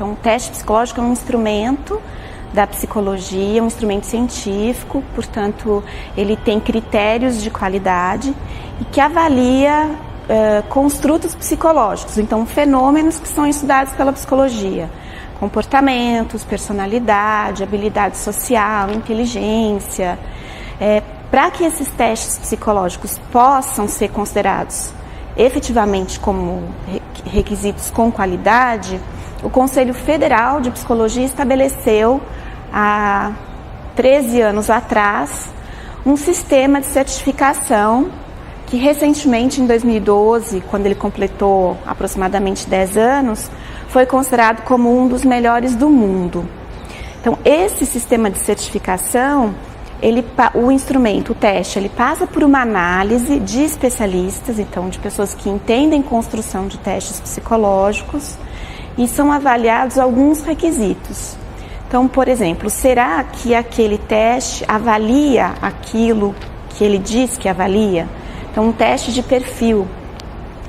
Então, o teste psicológico é um instrumento da psicologia, um instrumento científico, portanto, ele tem critérios de qualidade e que avalia construtos psicológicos, então fenômenos que são estudados pela psicologia, comportamentos, personalidade, habilidade social, inteligência. Para que esses testes psicológicos possam ser considerados efetivamente como requisitos com qualidade, o Conselho Federal de Psicologia estabeleceu há 13 anos atrás um sistema de certificação que recentemente, em 2012, quando ele completou aproximadamente 10 anos, foi considerado como um dos melhores do mundo. Então, esse sistema de certificação, o instrumento, o teste, ele passa por uma análise de especialistas, então de pessoas que entendem construção de testes psicológicos, e são avaliados alguns requisitos. Então, por exemplo, será que aquele teste avalia aquilo que ele diz que avalia? Então, um teste de perfil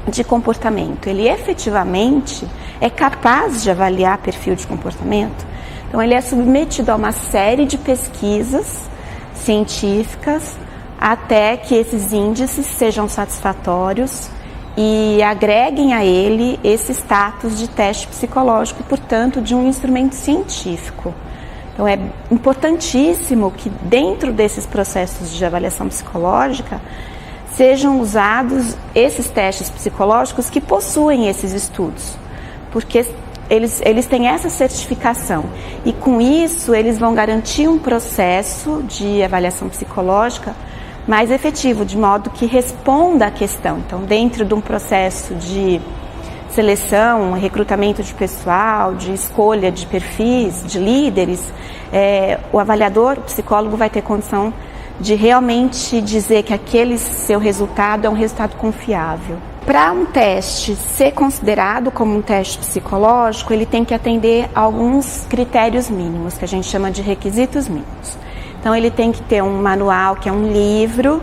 de comportamento, ele efetivamente é capaz de avaliar perfil de comportamento? Então, ele é submetido a uma série de pesquisas científicas até que esses índices sejam satisfatórios e agreguem a ele esse status de teste psicológico, portanto, de um instrumento científico. Então, é importantíssimo que dentro desses processos de avaliação psicológica sejam usados esses testes psicológicos que possuem esses estudos, porque eles têm essa certificação e com isso eles vão garantir um processo de avaliação psicológica mais efetivo, de modo que responda à questão. Então, dentro de um processo de seleção, recrutamento de pessoal, de escolha de perfis, de líderes, o avaliador, o psicólogo vai ter condição de realmente dizer que aquele seu resultado é um resultado confiável. Para um teste ser considerado como um teste psicológico, ele tem que atender a alguns critérios mínimos, que a gente chama de requisitos mínimos. Então, ele tem que ter um manual, que é um livro,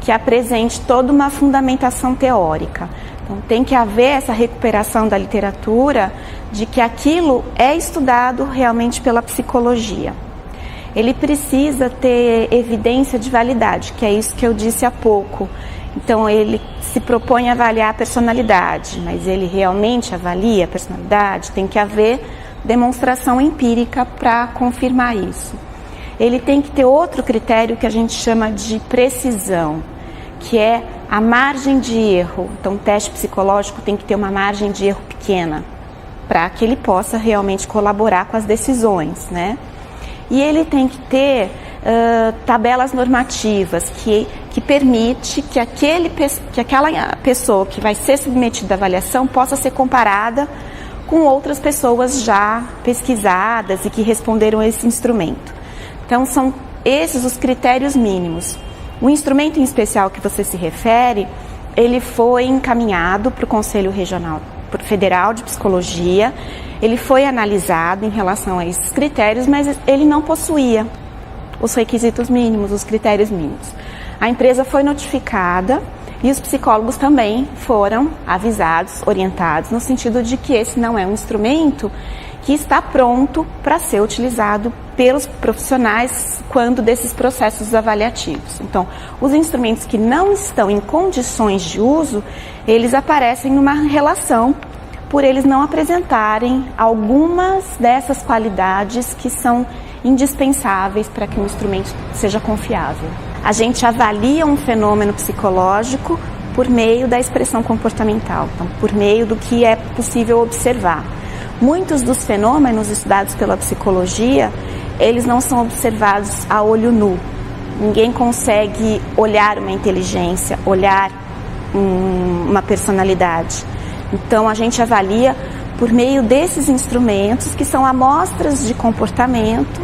que apresente toda uma fundamentação teórica. Então, tem que haver essa recuperação da literatura de que aquilo é estudado realmente pela psicologia. Ele precisa ter evidência de validade, que é isso que eu disse há pouco. Então, ele se propõe a avaliar a personalidade, mas ele realmente avalia a personalidade? Tem que haver demonstração empírica para confirmar isso. Ele tem que ter outro critério que a gente chama de precisão, que é a margem de erro. Então, o teste psicológico tem que ter uma margem de erro pequena, para que ele possa realmente colaborar com as decisões, né? E ele tem que ter tabelas normativas que permite que aquela pessoa que vai ser submetida à avaliação possa ser comparada com outras pessoas já pesquisadas e que responderam a esse instrumento. Então, são esses os critérios mínimos. O instrumento em especial que você se refere, ele foi encaminhado para o Conselho Federal de Psicologia. Ele foi analisado em relação a esses critérios, mas ele não possuía os requisitos mínimos, os critérios mínimos. A empresa foi notificada e os psicólogos também foram avisados, orientados, no sentido de que esse não é um instrumento que está pronto para ser utilizado pelos profissionais quando desses processos avaliativos. Então, os instrumentos que não estão em condições de uso, eles aparecem numa relação por eles não apresentarem algumas dessas qualidades que são indispensáveis para que um instrumento seja confiável. A gente avalia um fenômeno psicológico por meio da expressão comportamental, então, por meio do que é possível observar. Muitos dos fenômenos estudados pela psicologia, eles não são observados a olho nu. Ninguém consegue olhar uma inteligência, olhar uma personalidade. Então, a gente avalia por meio desses instrumentos, que são amostras de comportamento,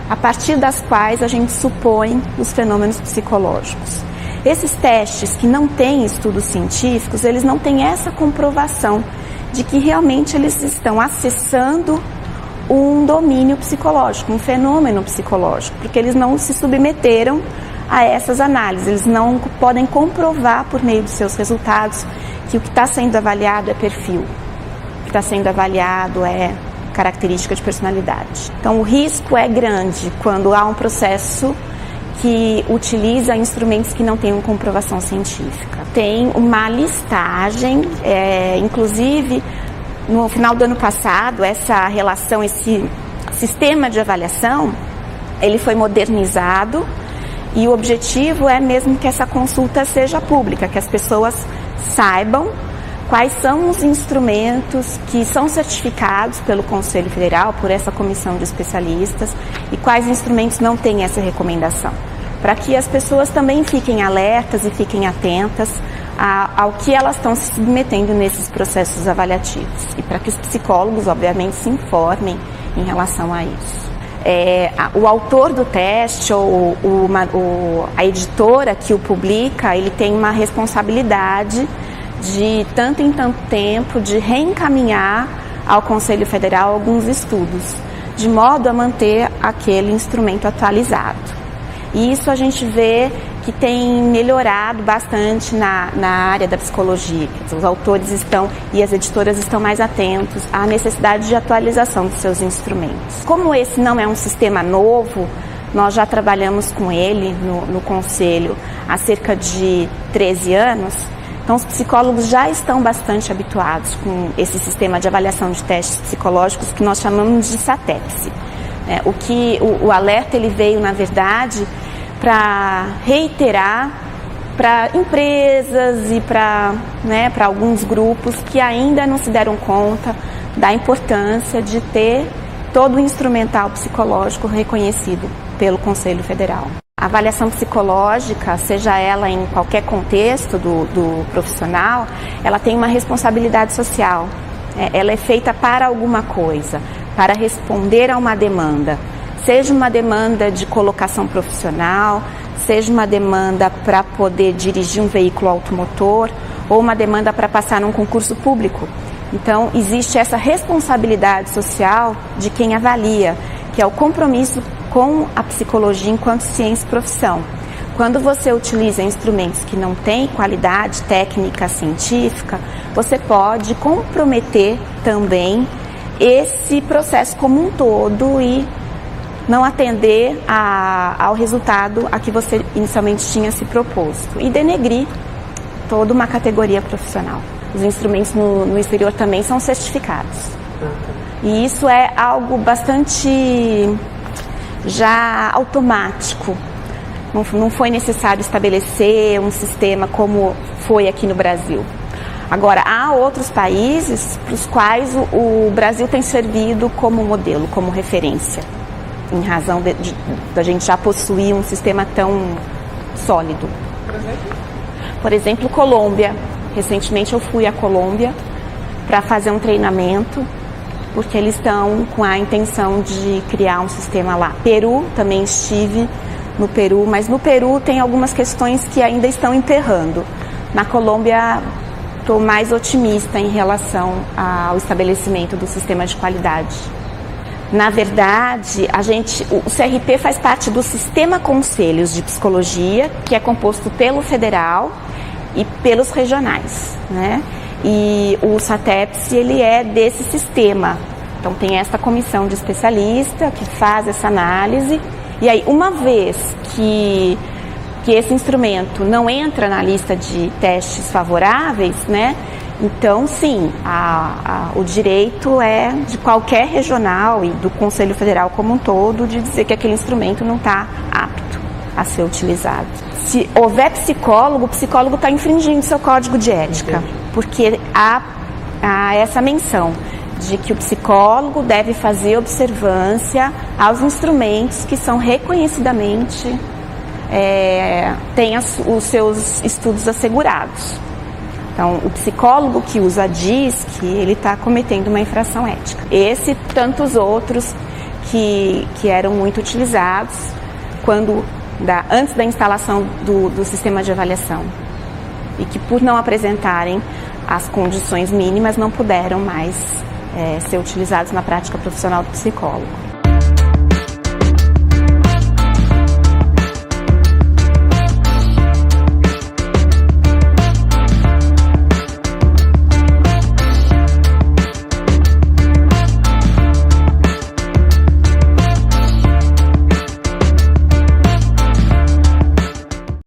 a partir das quais a gente supõe os fenômenos psicológicos. Esses testes que não têm estudos científicos, eles não têm essa comprovação de que realmente eles estão acessando um domínio psicológico, um fenômeno psicológico, porque eles não se submeteram a essas análises, eles não podem comprovar por meio dos seus resultados que o que está sendo avaliado é perfil, o que está sendo avaliado é característica de personalidade. Então, o risco é grande quando há um processo que utiliza instrumentos que não têm comprovação científica. Tem uma listagem, inclusive, no final do ano passado, essa relação, esse sistema de avaliação, ele foi modernizado e o objetivo é mesmo que essa consulta seja pública, que as pessoas saibam quais são os instrumentos que são certificados pelo Conselho Federal, por essa comissão de especialistas, e quais instrumentos não têm essa recomendação, para que as pessoas também fiquem alertas e fiquem atentas ao que elas estão se submetendo nesses processos avaliativos, e para que os psicólogos, obviamente, se informem em relação a isso. O autor do teste ou a editora que o publica, ele tem uma responsabilidade de tanto em tanto tempo de reencaminhar ao Conselho Federal alguns estudos, de modo a manter aquele instrumento atualizado. E isso a gente vê que tem melhorado bastante na área da psicologia. Os autores e as editoras estão mais atentos à necessidade de atualização dos seus instrumentos. Como esse não é um sistema novo, nós já trabalhamos com ele no Conselho há cerca de 13 anos, então os psicólogos já estão bastante habituados com esse sistema de avaliação de testes psicológicos que nós chamamos de SATEPS. O alerta ele veio, na verdade, para reiterar para empresas e para alguns grupos que ainda não se deram conta da importância de ter todo o instrumental psicológico reconhecido pelo Conselho Federal. A avaliação psicológica, seja ela em qualquer contexto do profissional, ela tem uma responsabilidade social. Ela é feita para alguma coisa, para responder a uma demanda. Seja uma demanda de colocação profissional, seja uma demanda para poder dirigir um veículo automotor ou uma demanda para passar num concurso público. Então, existe essa responsabilidade social de quem avalia, que é o compromisso com a psicologia enquanto ciência e profissão. Quando você utiliza instrumentos que não têm qualidade técnica científica, você pode comprometer também esse processo como um todo e não atender ao resultado a que você inicialmente tinha se proposto e denegrir toda uma categoria profissional. Os instrumentos no exterior também são certificados. E isso é algo bastante já automático. Não foi necessário estabelecer um sistema como foi aqui no Brasil. Agora, há outros países para os quais o Brasil tem servido como modelo, como referência, em razão da gente já possuir um sistema tão sólido. Por exemplo, Colômbia. Recentemente eu fui à Colômbia para fazer um treinamento, porque eles estão com a intenção de criar um sistema lá. Peru, também estive no Peru, mas no Peru tem algumas questões que ainda estão emperrando. Na Colômbia, estou mais otimista em relação ao estabelecimento do sistema de qualidade. Na verdade, o CRP faz parte do Sistema Conselhos de Psicologia, que é composto pelo federal e pelos regionais, né? E o SATEPS, ele é desse sistema. Então tem essa comissão de especialista que faz essa análise, e aí uma vez que esse instrumento não entra na lista de testes favoráveis, né? Então sim, o direito é de qualquer regional e do Conselho Federal como um todo de dizer que aquele instrumento não está apto a ser utilizado. Se houver psicólogo, o psicólogo está infringindo seu código de ética, porque há essa menção de que o psicólogo deve fazer observância aos instrumentos que são reconhecidamente têm os seus estudos assegurados. Então, o psicólogo que usa a DISC, ele está cometendo uma infração ética. Esse e tantos outros que eram muito utilizados antes da instalação do sistema de avaliação e que, por não apresentarem as condições mínimas, não puderam mais ser utilizados na prática profissional do psicólogo.